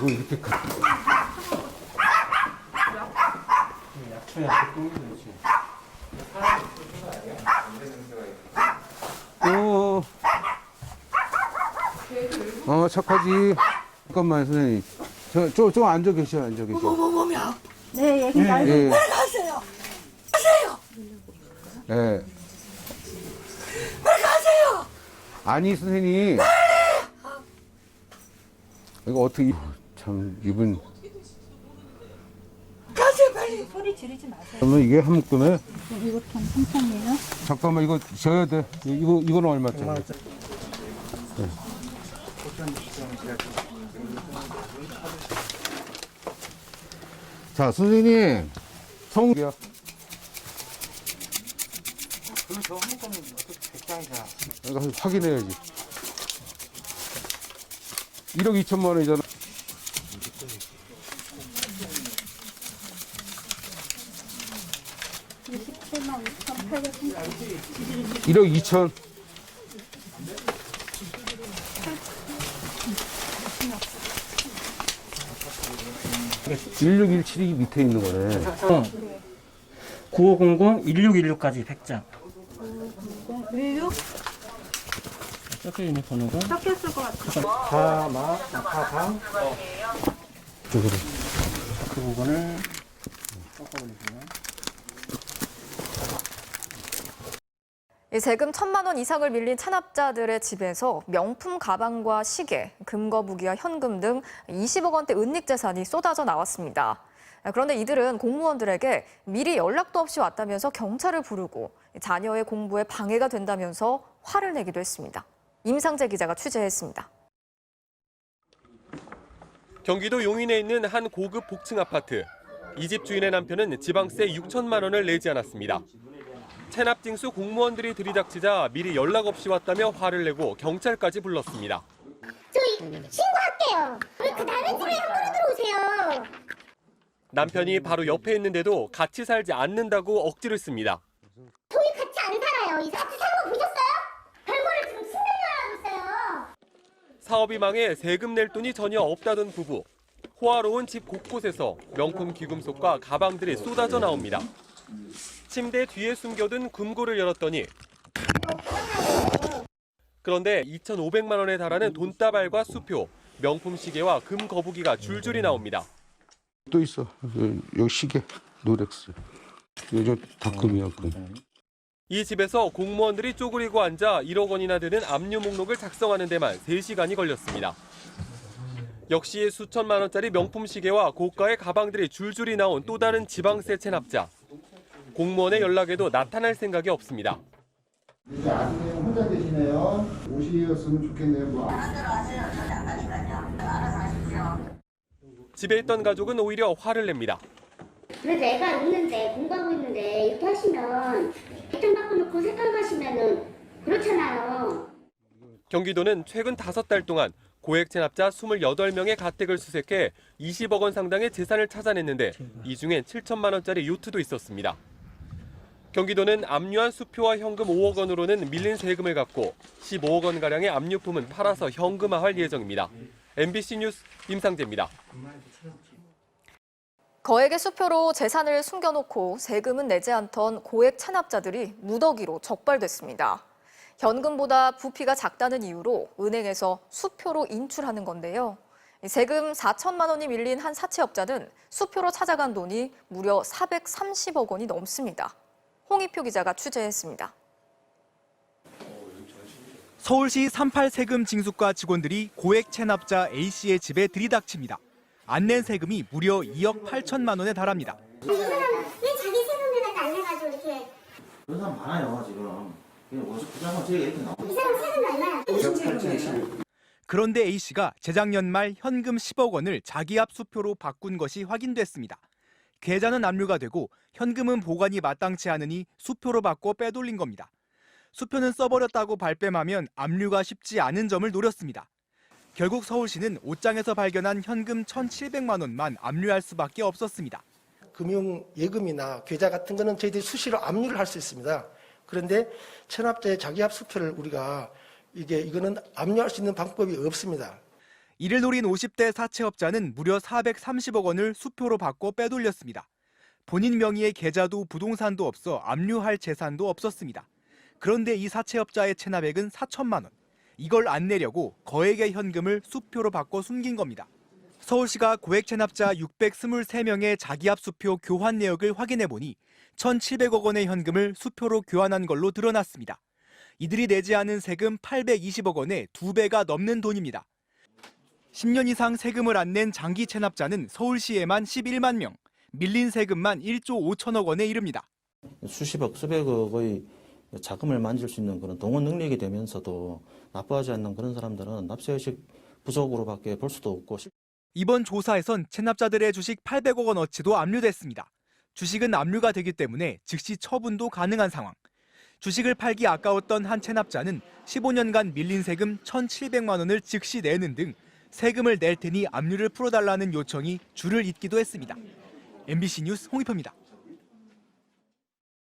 이거 이렇게 약초야 똥이 되지. 착하지. 잠깐만 선생님. 좀 앉아 계셔. 뭐야? 네, 얘기 잘 예. 빨리 가세요. 가세요. 예. 빨리 가세요. 아니 선생님. 이거 어떻게 참 이분. 가세요 빨리. 소리 지르지 마세요. 그러면 이게 한 묶음에 이거 참 한참이에요. 잠깐만 이거 져야 돼. 이거는 얼마짜리? 네. 자 선생님 성이야. 그럼 저 한꺼번에 어떻게 100장이잖아. 이거 확인해야지. 1억 2천만 원이잖아. $27만 5,830원. 1억 2천. (1617이) 밑에 있는 거네. 9500-1616까지 100장. 16? 적혀있는 번호가 섞였을 것 같아요. 사방 쪽으로. 그 부분을 섞어버리시면 이 세금 1,000만 원 이상을 밀린 체납자들의 집에서 명품 가방과 시계, 금거 무기와 현금 등 20억 원대 은닉 재산이 쏟아져 나왔습니다. 그런데 이들은 공무원들에게 미리 연락도 없이 왔다면서 경찰을 부르고 자녀의 공부에 방해가 된다면서 화를 내기도 했습니다. 임상재 기자가 취재했습니다. 경기도 용인에 있는 한 고급 복층 아파트. 이 집 주인의 남편은 지방세 6천만 원을 내지 않았습니다. 체납징수 공무원들이 들이닥치자 미리 연락 없이 왔다며 화를 내고 경찰까지 불렀습니다. 저희 신고할게요. 왜 그 다른 집에 함부로 들어오세요? 남편이 바로 옆에 있는데도 같이 살지 않는다고 억지를 씁니다. 저희 같이 안 살아요. 이 같이 사는 거 보셨어요? 별거를 지금 10년을 하고 있어요. 사업이 망해 세금 낼 돈이 전혀 없다던 부부. 호화로운 집 곳곳에서 명품 귀금속과 가방들이 쏟아져 나옵니다. 침대 뒤에 숨겨둔 금고를 열었더니 그런데 2,500만 원에 달하는 돈다발과 수표, 명품 시계와 금 거북이가 줄줄이 나옵니다. 또 있어. 여기 시계, 노렉스. 이거 다 금이야, 금. 이 집에서 공무원들이 쪼그리고 앉아 1억 원이나 되는 압류 목록을 작성하는 데만 3시간이 걸렸습니다. 역시 수천만 원짜리 명품 시계와 고가의 가방들이 줄줄이 나온 또 다른 지방세 체납자. 공무원의 연락에도 나타날 생각이 없습니다. 이제 아직은 혼자 계시네요. 오시었으면 좋겠네요. 집에 있던 가족은 오히려 화를 냅니다. 그래도 애가 있는데 공부하고 있는데 이렇게 하시면 일단 바꿔놓고 색깔 가시면은 그렇잖아요. 경기도는 최근 5달 동안 고액 체납자 28명의 가택을 수색해 20억 원 상당의 재산을 찾아냈는데 이 중엔 7천만 원짜리 요트도 있었습니다. 경기도는 압류한 수표와 현금 5억 원으로는 밀린 세금을 갚고 15억 원가량의 압류품은 팔아서 현금화할 예정입니다. MBC 뉴스 임상재입니다. 거액의 수표로 재산을 숨겨놓고 세금은 내지 않던 고액 체납자들이 무더기로 적발됐습니다. 현금보다 부피가 작다는 이유로 은행에서 수표로 인출하는 건데요. 세금 4천만 원이 밀린 한 사채업자는 수표로 찾아간 돈이 무려 430억 원이 넘습니다. 홍익표 기자가 취재했습니다. 서울시 38 세금 징수과 직원들이 고액 체납자 A씨의 집에 들이닥칩니다. 안 낸 세금이 무려 2억 8천만 원에 달합니다. 이 사람 왜 자기 세금을 안 내가지고 이렇게. 그런 사람 많아요 지금. 그냥 어디서 부자만 저희가 이렇게 나오고. 이 사람 세금 얼마야? 8,000원. 그런데 A씨가 재작년 말 현금 10억 원을 자기 앞 수표로 바꾼 것이 확인됐습니다. 계좌는 압류가 되고 현금은 보관이 마땅치 않으니 수표로 바꿔 빼돌린 겁니다. 수표는 써버렸다고 발뺌하면 압류가 쉽지 않은 점을 노렸습니다. 결국 서울시는 옷장에서 발견한 현금 1,700만 원만 압류할 수밖에 없었습니다. 금융 예금이나 계좌 같은 거는 저희들이 수시로 압류를 할 수 있습니다. 그런데 체납자의 자기 합 수표를 우리가 이거는 압류할 수 있는 방법이 없습니다. 이를 노린 50대 사채업자는 무려 430억 원을 수표로 바꿔 빼돌렸습니다. 본인 명의의 계좌도 부동산도 없어 압류할 재산도 없었습니다. 그런데 이 사채업자의 체납액은 4천만 원. 이걸 안 내려고 거액의 현금을 수표로 바꿔 숨긴 겁니다. 서울시가 고액 체납자 623명의 자기압 수표 교환 내역을 확인해 보니 1,700억 원의 현금을 수표로 교환한 걸로 드러났습니다. 이들이 내지 않은 세금 820억 원의 2배가 넘는 돈입니다. 10년 이상 세금을 안 낸 장기 체납자는 서울시에만 11만 명, 밀린 세금만 1조 5천억 원에 이릅니다. 수십억, 수백억의 자금을 만질 수 있는 그런 동원 능력이 되면서도 납부하지 않는 그런 사람들은 납세의식 부족으로밖에 볼 수도 없고. 이번 조사에선 체납자들의 주식 800억 원어치도 압류됐습니다. 주식은 압류가 되기 때문에 즉시 처분도 가능한 상황. 주식을 팔기 아까웠던 한 체납자는 15년간 밀린 세금 1,700만 원을 즉시 내는 등 세금을 낼 테니 압류를 풀어달라는 요청이 줄을 잇기도 했습니다. MBC 뉴스 홍익표입니다.